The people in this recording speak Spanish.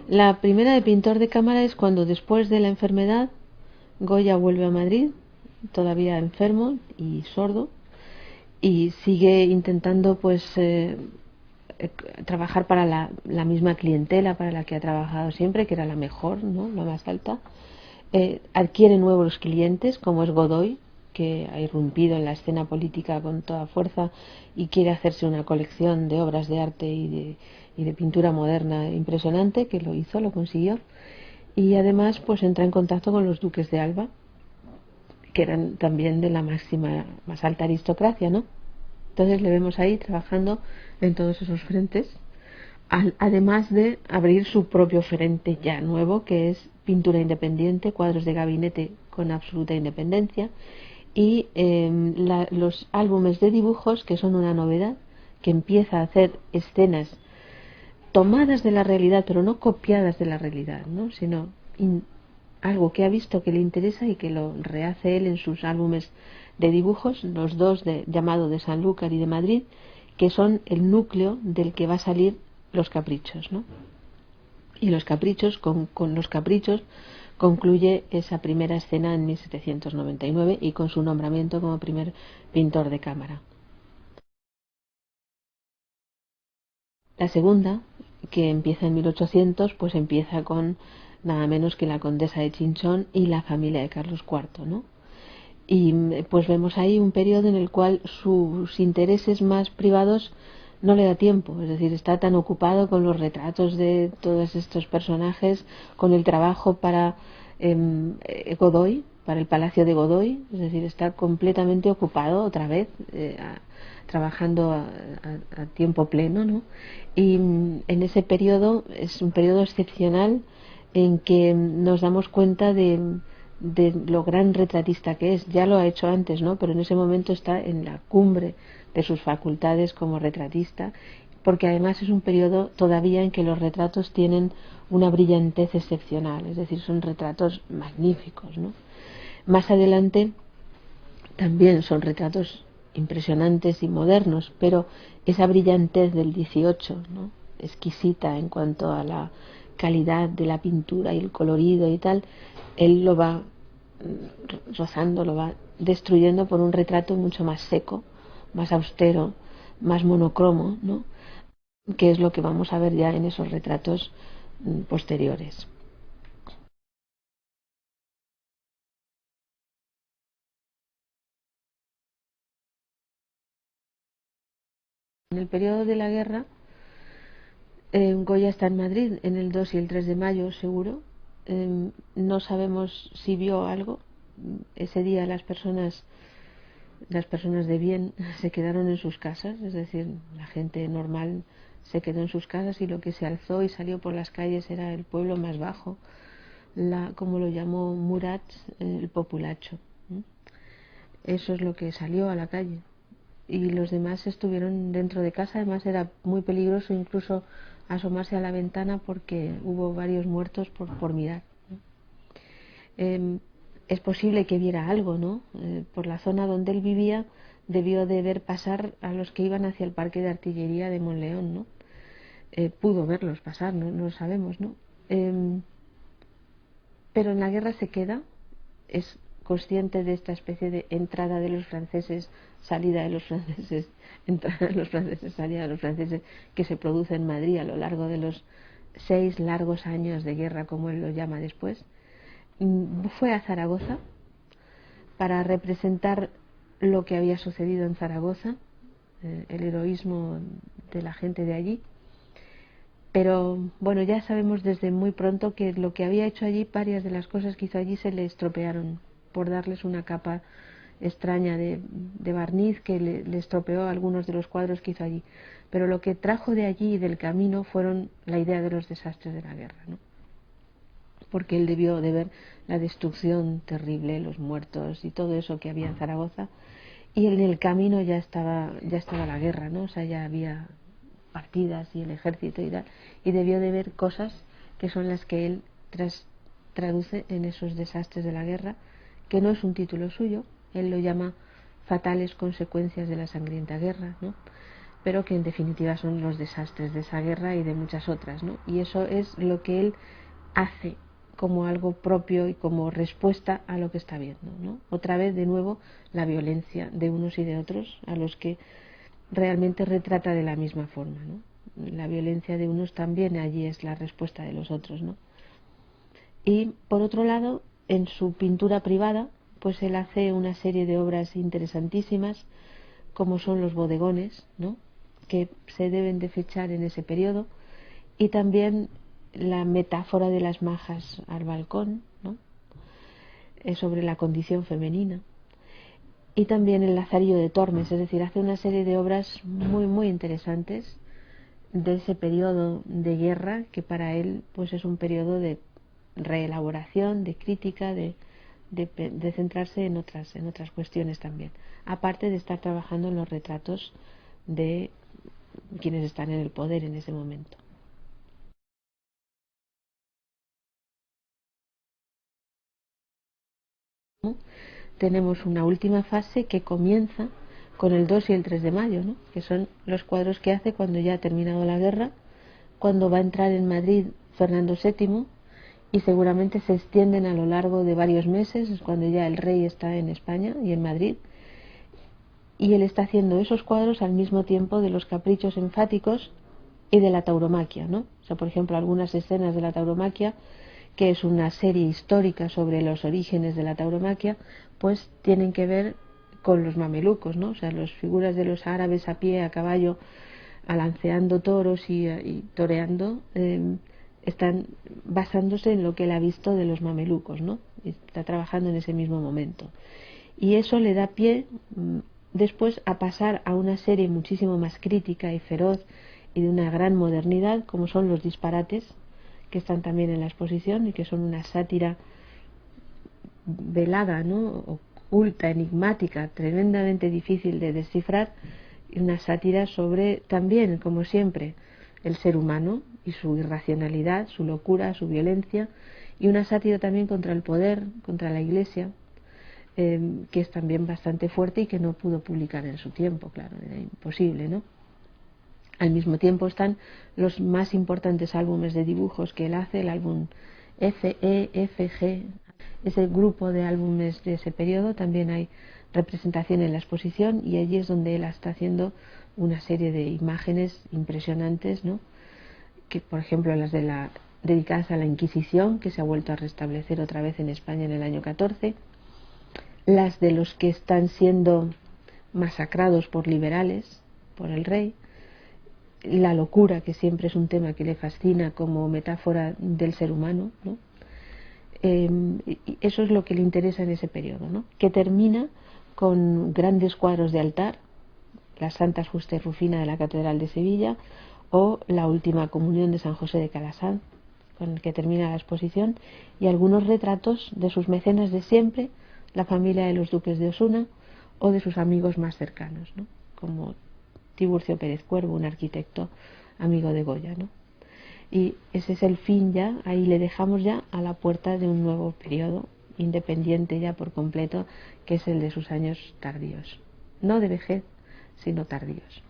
La primera de pintor de cámara es cuando, después de la enfermedad, Goya vuelve a Madrid, todavía enfermo y sordo, y sigue intentando trabajar para la misma clientela para la que ha trabajado siempre, que era la mejor, ¿no? La más alta. Adquiere nuevos clientes, como es Godoy, que ha irrumpido en la escena política con toda fuerza y quiere hacerse una colección de obras de arte y de pintura moderna impresionante, que lo hizo, lo consiguió. Y además pues entra en contacto con los duques de Alba, que eran también de la más alta aristocracia, ¿no? Entonces le vemos ahí trabajando en todos esos frentes, además de abrir su propio frente ya nuevo, que es pintura independiente, cuadros de gabinete con absoluta independencia, y los álbumes de dibujos, que son una novedad, que empieza a hacer escenas tomadas de la realidad, pero no copiadas de la realidad, ¿no? Sino algo que ha visto que le interesa y que lo rehace él en sus álbumes de dibujos, los dos llamado de Sanlúcar y de Madrid, que son el núcleo del que va a salir Los Caprichos, ¿no? Y Los Caprichos, con Los Caprichos concluye esa primera escena en 1799 y con su nombramiento como primer pintor de cámara. La segunda, que empieza en 1800, pues empieza con nada menos que la condesa de Chinchón y la familia de Carlos IV, ¿no? Y pues vemos ahí un periodo en el cual sus intereses más privados no le da tiempo, es decir, está tan ocupado con los retratos de todos estos personajes, con el trabajo para Godoy, para el Palacio de Godoy, es decir, está completamente ocupado otra vez, trabajando a tiempo pleno, ¿no? Y en ese periodo es un periodo excepcional en que nos damos cuenta de lo gran retratista que es. Ya lo ha hecho antes, ¿no? Pero en ese momento está en la cumbre de sus facultades como retratista, porque además es un periodo todavía en que los retratos tienen una brillantez excepcional, es decir, son retratos magníficos, ¿no? Más adelante también son retratos impresionantes y modernos, pero esa brillantez del 18, ¿no? Exquisita en cuanto a la calidad de la pintura y el colorido y tal, él lo va rozando, lo va destruyendo por un retrato mucho más seco, más austero, más monocromo, ¿no? Que es lo que vamos a ver ya en esos retratos posteriores. En el periodo de la guerra, Goya está en Madrid en el 2 y el 3 de mayo, seguro. No sabemos si vio algo. Ese día las personas de bien se quedaron en sus casas, es decir, la gente normal se quedó en sus casas y lo que se alzó y salió por las calles era el pueblo más bajo, como lo llamó Murat, el populacho. Eso es lo que salió a la calle. Y los demás estuvieron dentro de casa. Además era muy peligroso incluso asomarse a la ventana porque hubo varios muertos por mirar, ¿no? Es posible que viera algo, ¿no? Por la zona donde él vivía debió de ver pasar a los que iban hacia el parque de artillería de Monleón, ¿no? Pudo verlos pasar, no lo sabemos, ¿no? Pero en la guerra se queda, es consciente de esta especie de entrada de los franceses, salida de los franceses, entrada de los franceses, salida de los franceses, que se produce en Madrid a lo largo de los 6 largos años de guerra, como él lo llama después. Fue a Zaragoza para representar lo que había sucedido en Zaragoza, el heroísmo de la gente de allí. Pero bueno, ya sabemos desde muy pronto que lo que había hecho allí, varias de las cosas que hizo allí se le estropearon por darles una capa extraña de barniz que le estropeó algunos de los cuadros que hizo allí. Pero lo que trajo de allí y del camino fueron la idea de los desastres de la guerra, ¿no? Porque él debió de ver la destrucción terrible, los muertos y todo eso que había en Zaragoza, y en el camino ya estaba la guerra, ¿no? O sea, ya había partidas y el ejército y tal, y debió de ver cosas que son las que él traduce en esos desastres de la guerra, que no es un título suyo, él lo llama fatales consecuencias de la sangrienta guerra, ¿no? pero que en definitiva son los desastres de esa guerra y de muchas otras, ¿no? Y eso es lo que él hace como algo propio y como respuesta a lo que está viendo, ¿no? Otra vez, de nuevo, la violencia de unos y de otros, a los que realmente retrata de la misma forma, ¿no? La violencia de unos también allí es la respuesta de los otros, ¿no? Y por otro lado, en su pintura privada, pues él hace una serie de obras interesantísimas, como son los bodegones, ¿no?, que se deben de fechar en ese periodo, y también la metáfora de las majas al balcón, ¿no?, sobre la condición femenina, y también el Lazarillo de Tormes, es decir, hace una serie de obras muy interesantes de ese periodo de guerra, que para él pues es un periodo de reelaboración, de crítica, de centrarse en otras cuestiones también, aparte de estar trabajando en los retratos de quienes están en el poder en ese momento. Tenemos una última fase que comienza con el 2 y el 3 de mayo, ¿no?, que son los cuadros que hace cuando ya ha terminado la guerra, cuando va a entrar en Madrid Fernando VII, y seguramente se extienden a lo largo de varios meses, es cuando ya el rey está en España y en Madrid, y él está haciendo esos cuadros al mismo tiempo de los caprichos enfáticos y de la tauromaquia, ¿no? O sea, por ejemplo, algunas escenas de la tauromaquia, que es una serie histórica sobre los orígenes de la tauromaquia, pues tienen que ver con los mamelucos, ¿no? O sea, las figuras de los árabes a pie, a caballo, alanceando toros y toreando, están basándose en lo que él ha visto de los mamelucos, ¿no? Está trabajando en ese mismo momento. Y eso le da pie después a pasar a una serie muchísimo más crítica y feroz y de una gran modernidad, como son los disparates, que están también en la exposición y que son una sátira velada, ¿no?, oculta, enigmática, tremendamente difícil de descifrar, y una sátira sobre también, como siempre, el ser humano y su irracionalidad, su locura, su violencia, y una sátira también contra el poder, contra la Iglesia, que es también bastante fuerte y que no pudo publicar en su tiempo, claro, era imposible, ¿no? Al mismo tiempo están los más importantes álbumes de dibujos que él hace, el álbum FEFG, ese grupo de álbumes de ese periodo, también hay representación en la exposición, y allí es donde él está haciendo una serie de imágenes impresionantes, ¿no?, que por ejemplo las dedicadas a la Inquisición, que se ha vuelto a restablecer otra vez en España en el año 14, las de los que están siendo masacrados por liberales, por el rey, la locura, que siempre es un tema que le fascina como metáfora del ser humano, ¿no? Y eso es lo que le interesa en ese periodo, ¿no?, que termina con grandes cuadros de altar, las Santas Justa y Rufina de la Catedral de Sevilla, o la Última Comunión de San José de Calasanz, con el que termina la exposición, y algunos retratos de sus mecenas de siempre, la familia de los duques de Osuna, o de sus amigos más cercanos, ¿no?, como Tiburcio Pérez Cuervo, un arquitecto amigo de Goya, ¿no? Y ese es el fin ya, ahí le dejamos ya a la puerta de un nuevo periodo, independiente ya por completo, que es el de sus años tardíos, no de vejez, sino tardíos.